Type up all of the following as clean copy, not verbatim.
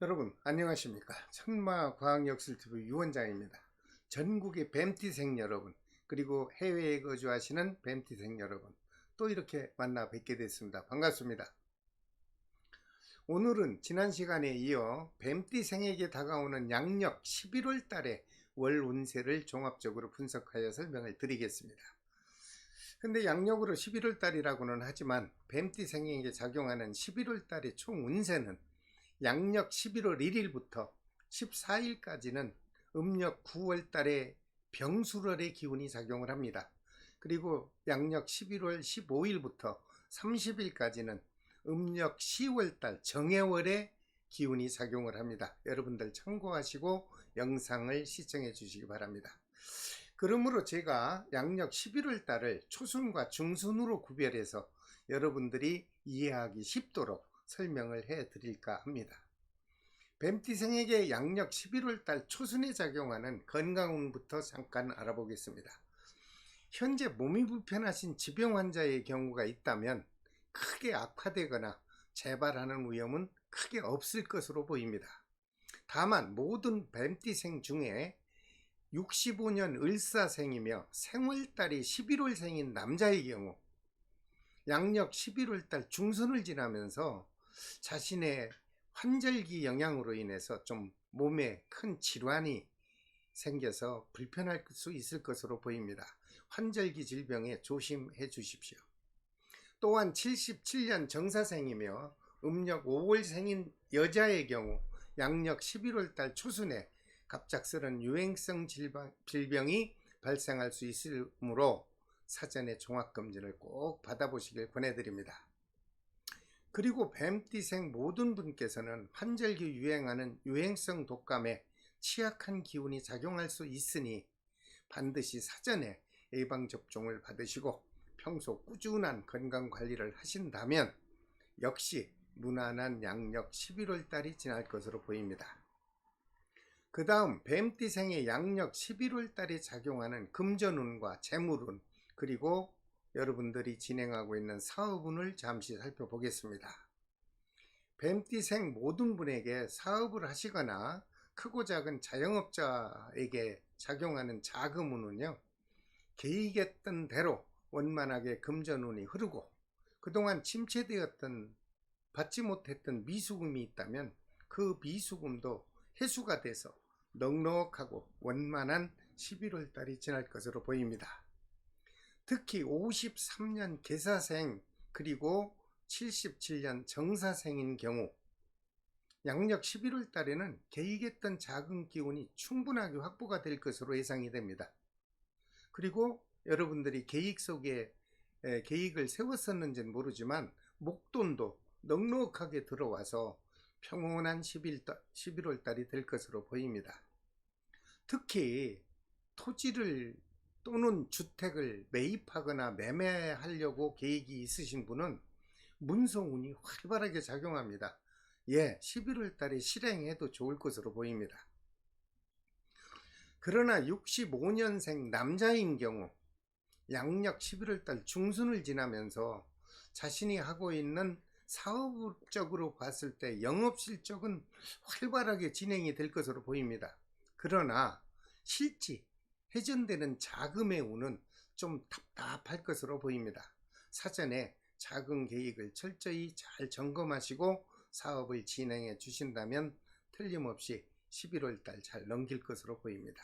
여러분 안녕하십니까. 천마과학역술TV 유원장입니다. 전국의 뱀띠생 여러분, 그리고 해외에 거주하시는 뱀띠생 여러분, 또 이렇게 만나 뵙게 됐습니다. 반갑습니다. 오늘은 지난 시간에 이어 뱀띠생에게 다가오는 양력 11월 달의 월 운세를 종합적으로 분석하여 설명을 드리겠습니다. 근데 양력으로 11월 달이라고는 하지만 뱀띠생에게 작용하는 11월 달의 총 운세는 양력 11월 1일부터 14일까지는 음력 9월 달에 병술월의 기운이 작용을 합니다. 그리고 양력 11월 15일부터 30일까지는 음력 10월 달 정해월의 기운이 작용을 합니다. 여러분들 참고하시고 영상을 시청해 주시기 바랍니다. 그러므로 제가 양력 11월 달을 초순과 중순으로 구별해서 여러분들이 이해하기 쉽도록 설명을 해 드릴까 합니다. 뱀띠생에게 양력 11월 달 초순에 작용하는 건강운부터 잠깐 알아보겠습니다. 현재 몸이 불편하신 지병 환자의 경우가 있다면 크게 악화되거나 재발하는 위험은 크게 없을 것으로 보입니다. 다만 모든 뱀띠생 중에 65년 을사생이며 생월달이 11월생인 남자의 경우 양력 11월 달 중순을 지나면서 자신의 환절기 영향으로 인해서 좀 몸에 큰 질환이 생겨서 불편할 수 있을 것으로 보입니다. 환절기 질병에 조심해 주십시오. 또한 77년 정사생이며 음력 5월생인 여자의 경우 양력 11월 달 초순에 갑작스런 유행성 질병이 발생할 수 있으므로 사전에 종합검진을 꼭 받아보시길 권해드립니다. 그리고 뱀띠생 모든 분께서는 환절기 유행하는 유행성 독감에 취약한 기운이 작용할 수 있으니 반드시 사전에 예방접종을 받으시고 평소 꾸준한 건강관리를 하신다면 역시 무난한 양력 11월 달이 지날 것으로 보입니다. 그 다음 뱀띠생의 양력 11월 달에 작용하는 금전운과 재물운, 그리고 여러분들이 진행하고 있는 사업운을 잠시 살펴보겠습니다. 뱀띠생 모든 분에게 사업을 하시거나 크고 작은 자영업자에게 작용하는 자금운은요, 계획했던 대로 원만하게 금전운이 흐르고 그동안 침체되었던 받지 못했던 미수금이 있다면 그 미수금도 해소가 돼서 넉넉하고 원만한 11월 달이 지날 것으로 보입니다. 특히 53년 계사생 그리고 77년 정사생인 경우 양력 11월 달에는 계획했던 자금 기운이 충분하게 확보가 될 것으로 예상이 됩니다. 그리고 여러분들이 계획 속에 계획을 세웠었는지는 모르지만 목돈도 넉넉하게 들어와서 평온한 11월 달이 될 것으로 보입니다. 특히 토지를 또는 주택을 매입하거나 매매하려고 계획이 있으신 분은 문서운이 활발하게 작용합니다. 11월 달에 실행해도 좋을 것으로 보입니다. 그러나 65년생 남자인 경우 양력 11월 달 중순을 지나면서 자신이 하고 있는 사업적으로 봤을 때 영업실적은 활발하게 진행이 될 것으로 보입니다. 그러나 실지 회전되는 자금의 운은 좀 답답할 것으로 보입니다. 사전에 자금 계획을 철저히 잘 점검하시고 사업을 진행해 주신다면 틀림없이 11월 달 잘 넘길 것으로 보입니다.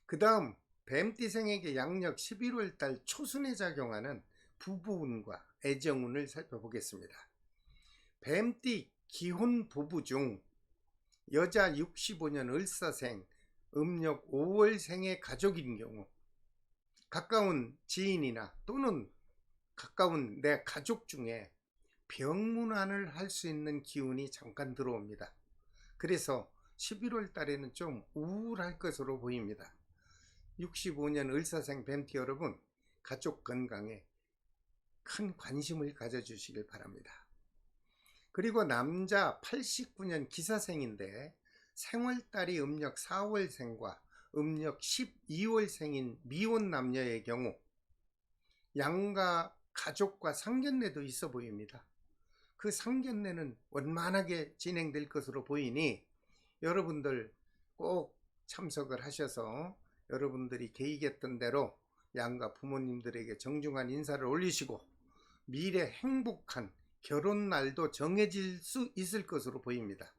그 다음 뱀띠생에게 양력 11월 달 초순에 작용하는 부부운과 애정운을 살펴보겠습니다. 뱀띠 기혼 부부 중 여자 65년 을사생 음력 5월생의 가족인 경우 가까운 지인이나 또는 가까운 내 가족 중에 병문안을 할 수 있는 기운이 잠깐 들어옵니다. 그래서 11월 달에는 좀 우울할 것으로 보입니다. 65년 을사생 뱀띠 여러분, 가족 건강에 큰 관심을 가져주시길 바랍니다. 그리고 남자 89년 기사생인데 생월달이 음력 4월생과 음력 12월생인 미혼 남녀의 경우 양가 가족과 상견례도 있어 보입니다. 그 상견례는 원만하게 진행될 것으로 보이니 여러분들 꼭 참석을 하셔서 여러분들이 계획했던 대로 양가 부모님들에게 정중한 인사를 올리시고 미래 행복한 결혼날도 정해질 수 있을 것으로 보입니다.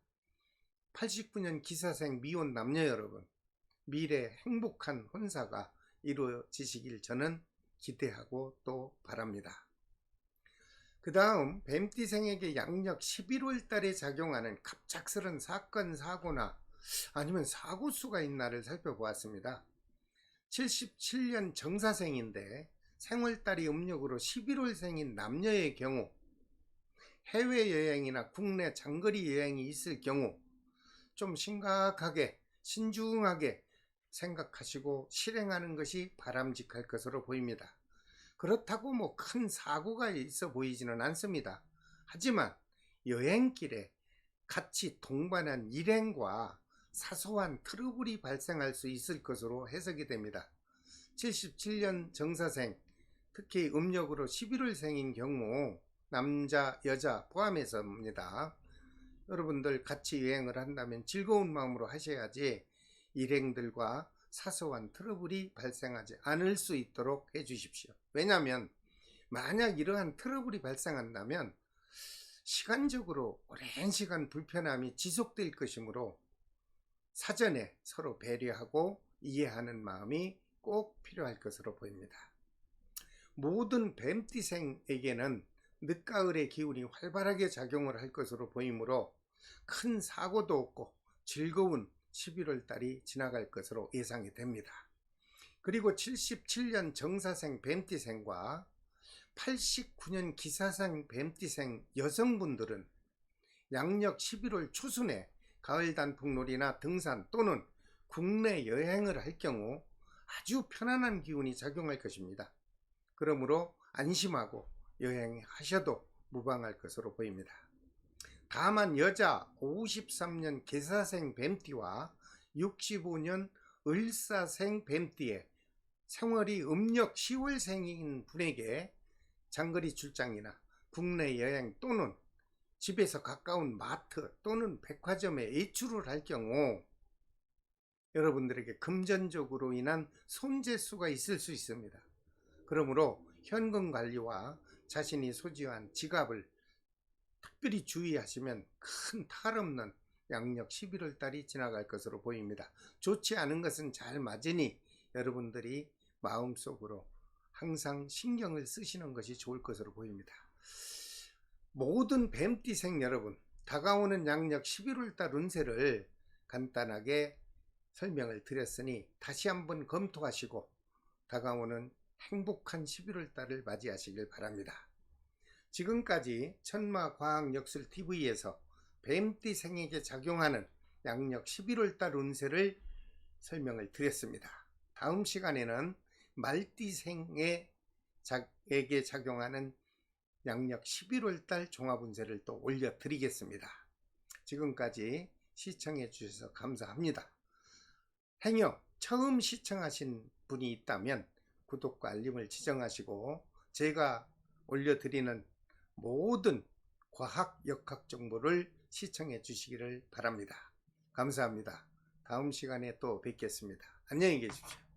89년 기사생 미혼 남녀 여러분, 미래 행복한 혼사가 이루어지시길 저는 기대하고 또 바랍니다. 그 다음 뱀띠생에게 양력 11월 달에 작용하는 갑작스런 사건, 사고나 아니면 사고수가 있나를 살펴보았습니다. 77년 정사생인데 생월달이 음력으로 11월생인 남녀의 경우 해외여행이나 국내 장거리 여행이 있을 경우 좀 심각하게 신중하게 생각하시고 실행하는 것이 바람직할 것으로 보입니다. 그렇다고 뭐 큰 사고가 있어 보이지는 않습니다. 하지만 여행길에 같이 동반한 일행과 사소한 트러블이 발생할 수 있을 것으로 해석이 됩니다. 77년 정사생, 특히 음력으로 11월생인 경우 남자, 여자 포함해서입니다. 여러분들 같이 여행을 한다면 즐거운 마음으로 하셔야지 일행들과 사소한 트러블이 발생하지 않을 수 있도록 해 주십시오. 왜냐하면 만약 이러한 트러블이 발생한다면 시간적으로 오랜 시간 불편함이 지속될 것이므로 사전에 서로 배려하고 이해하는 마음이 꼭 필요할 것으로 보입니다. 모든 뱀띠생에게는 늦가을의 기운이 활발하게 작용을 할 것으로 보이므로 큰 사고도 없고 즐거운 11월 달이 지나갈 것으로 예상이 됩니다. 그리고 77년 정사생 뱀띠생과 89년 기사생 뱀띠생 여성분들은 양력 11월 초순에 가을 단풍놀이나 등산 또는 국내 여행을 할 경우 아주 편안한 기운이 작용할 것입니다. 그러므로 안심하고 여행하셔도 무방할 것으로 보입니다. 다만 여자 53년 계사생 뱀띠와 65년 을사생 뱀띠의 생월이 음력 10월생인 분에게 장거리 출장이나 국내 여행 또는 집에서 가까운 마트 또는 백화점에 외출을 할 경우 여러분들에게 금전적으로 인한 손재수가 있을 수 있습니다. 그러므로 현금 관리와 자신이 소지한 지갑을 특별히 주의하시면 큰 탈 없는 양력 11월 달이 지나갈 것으로 보입니다. 좋지 않은 것은 잘 맞으니 여러분들이 마음속으로 항상 신경을 쓰시는 것이 좋을 것으로 보입니다. 모든 뱀띠생 여러분, 다가오는 양력 11월 달 운세를 간단하게 설명을 드렸으니 다시 한번 검토하시고 다가오는 행복한 11월 달을 맞이하시길 바랍니다. 지금까지 천마과학역술TV에서 뱀띠생에게 작용하는 양력 11월 달 운세를 설명을 드렸습니다. 다음 시간에는 말띠생에게 작용하는 양력 11월 달 종합운세를 또 올려드리겠습니다. 지금까지 시청해 주셔서 감사합니다. 행여 처음 시청하신 분이 있다면 구독과 알림을 지정하시고 제가 올려드리는 모든 과학, 역학 정보를 시청해 주시기를 바랍니다. 감사합니다. 다음 시간에 또 뵙겠습니다. 안녕히 계십시오.